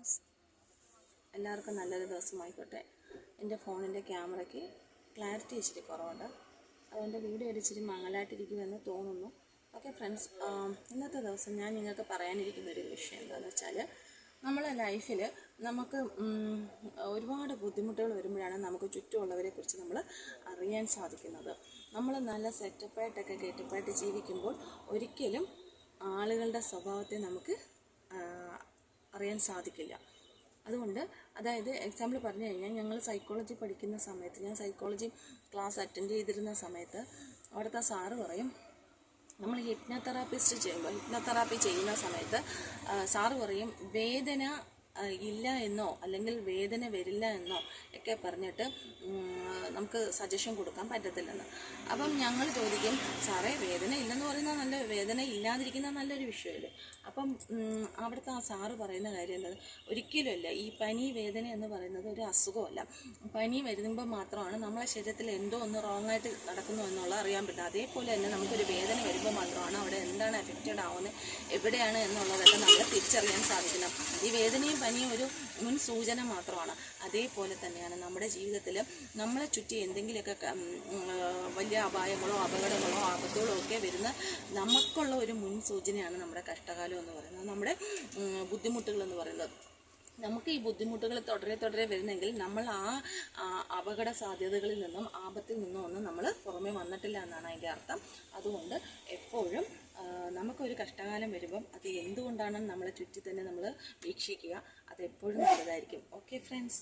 Friends, എല്ലാവർക്കും നല്ലൊരു ദിവസമായിക്കോട്ടെ. എൻ്റെ ഫോണിൻ്റെ ക്യാമറയ്ക്ക് ക്ലാരിറ്റി ഇച്ചിരി കുറവുണ്ട്, അതുകൊണ്ട് വീഡിയോ ഇച്ചിരി മങ്ങലായിട്ടിരിക്കുമെന്ന് തോന്നുന്നു. ഓക്കെ ഫ്രണ്ട്സ്, ഇന്നത്തെ ദിവസം ഞാൻ നിങ്ങൾക്ക് പറയാനിരിക്കുന്നൊരു വിഷയം എന്താണെന്ന് വെച്ചാൽ, നമ്മളെ ലൈഫിൽ നമുക്ക് ഒരുപാട് ബുദ്ധിമുട്ടുകൾ വരുമ്പോഴാണ് നമുക്ക് ചുറ്റുമുള്ളവരെ കുറിച്ച് നമ്മൾ അറിയാൻ സാധിക്കുന്നത്. നമ്മൾ നല്ല സെറ്റപ്പായിട്ടൊക്കെ ഗെറ്റപ്പായിട്ട് ജീവിക്കുമ്പോൾ ഒരിക്കലും ആളുകളുടെ സ്വഭാവത്തെ നമുക്ക് അറിയാൻ സാധിക്കില്ല. അതുകൊണ്ട് അതായത് എക്സാമ്പിൾ പറഞ്ഞു കഴിഞ്ഞാൽ, ഞങ്ങൾ സൈക്കോളജി പഠിക്കുന്ന സമയത്ത്, ഞാൻ സൈക്കോളജി ക്ലാസ് അറ്റൻഡ് ചെയ്തിരുന്ന സമയത്ത് അവിടുത്തെ സാറ് പറയും, നമ്മൾ ഹിപ്നോതെറാപ്പി ചെയ്യുന്ന സമയത്ത് സാറ് പറയും, വേദന ഇല്ല എന്നോ അല്ലെങ്കിൽ വേദന വരില്ല എന്നോ ഒക്കെ പറഞ്ഞിട്ട് നമുക്ക് സജഷൻ കൊടുക്കാൻ പറ്റത്തില്ലെന്ന്. അപ്പം ഞങ്ങൾ ചോദിക്കും, സാറേ വേദന ഇല്ലെന്ന് പറയുന്നത് നല്ല, വേദന ഇല്ലാതിരിക്കുന്ന നല്ലൊരു വിഷയമല്ലേ? അപ്പം അവിടുത്തെ ആ സാറ് പറയുന്ന കാര്യം എന്താണ്, ഒരിക്കലുമല്ല, ഈ പനി വേദന എന്ന് പറയുന്നത് ഒരു അസുഖമല്ല. പനി വരുമ്പോൾ മാത്രമാണ് നമ്മളെ ശരീരത്തിൽ എന്തോ ഒന്ന് റോങ് ആയിട്ട് നടക്കുന്നു എന്നുള്ള അറിയാൻ പറ്റുന്നത്. അതേപോലെ തന്നെ നമുക്കൊരു വേദന വരുമ്പോൾ മാത്രമാണ് അവിടെ എന്താണ് എഫക്റ്റഡ് ആവുന്നത്, എവിടെയാണ് എന്നുള്ളതെല്ലാം നമ്മൾ തിരിച്ചറിയാൻ സാധിക്കുന്നത്. ഈ വേദനയും പനിയും ഒരു മുൻ സൂചന മാത്രമാണ്. അതേപോലെ തന്നെയാണ് നമ്മുടെ ജീവിതത്തിൽ നമ്മളെ ചുറ്റി എന്തെങ്കിലുമൊക്കെ വലിയ അപായങ്ങളോ അപകടങ്ങളോ ആപത്തുകളോ ഒക്കെ വരുന്ന നമുക്കുള്ള ഒരു മുൻ സൂചനയാണ് നമ്മുടെ കഷ്ടകാലം എന്ന് പറയുന്നത്, നമ്മുടെ ബുദ്ധിമുട്ടുകൾ എന്ന് പറയുന്നത്. നമുക്ക് ഈ ബുദ്ധിമുട്ടുകൾ തുടരെ വരുന്നെങ്കിൽ നമ്മൾ ആ അപകട സാധ്യതകളിൽ നിന്നും ആപത്തിൽ നിന്നും ഒന്നും നമ്മൾ പുറമേ വന്നിട്ടില്ല എന്നാണ് അതിൻ്റെ അർത്ഥം. അതുകൊണ്ട് എപ്പോഴും നമുക്കൊരു കഷ്ടകാലം വരുമ്പം അത് എന്തുകൊണ്ടാണെന്ന് നമ്മളെ ചുറ്റി തന്നെ നമ്മൾ വീക്ഷിക്കുക. അതെപ്പോഴും നല്ലതായിരിക്കും. Okay friends.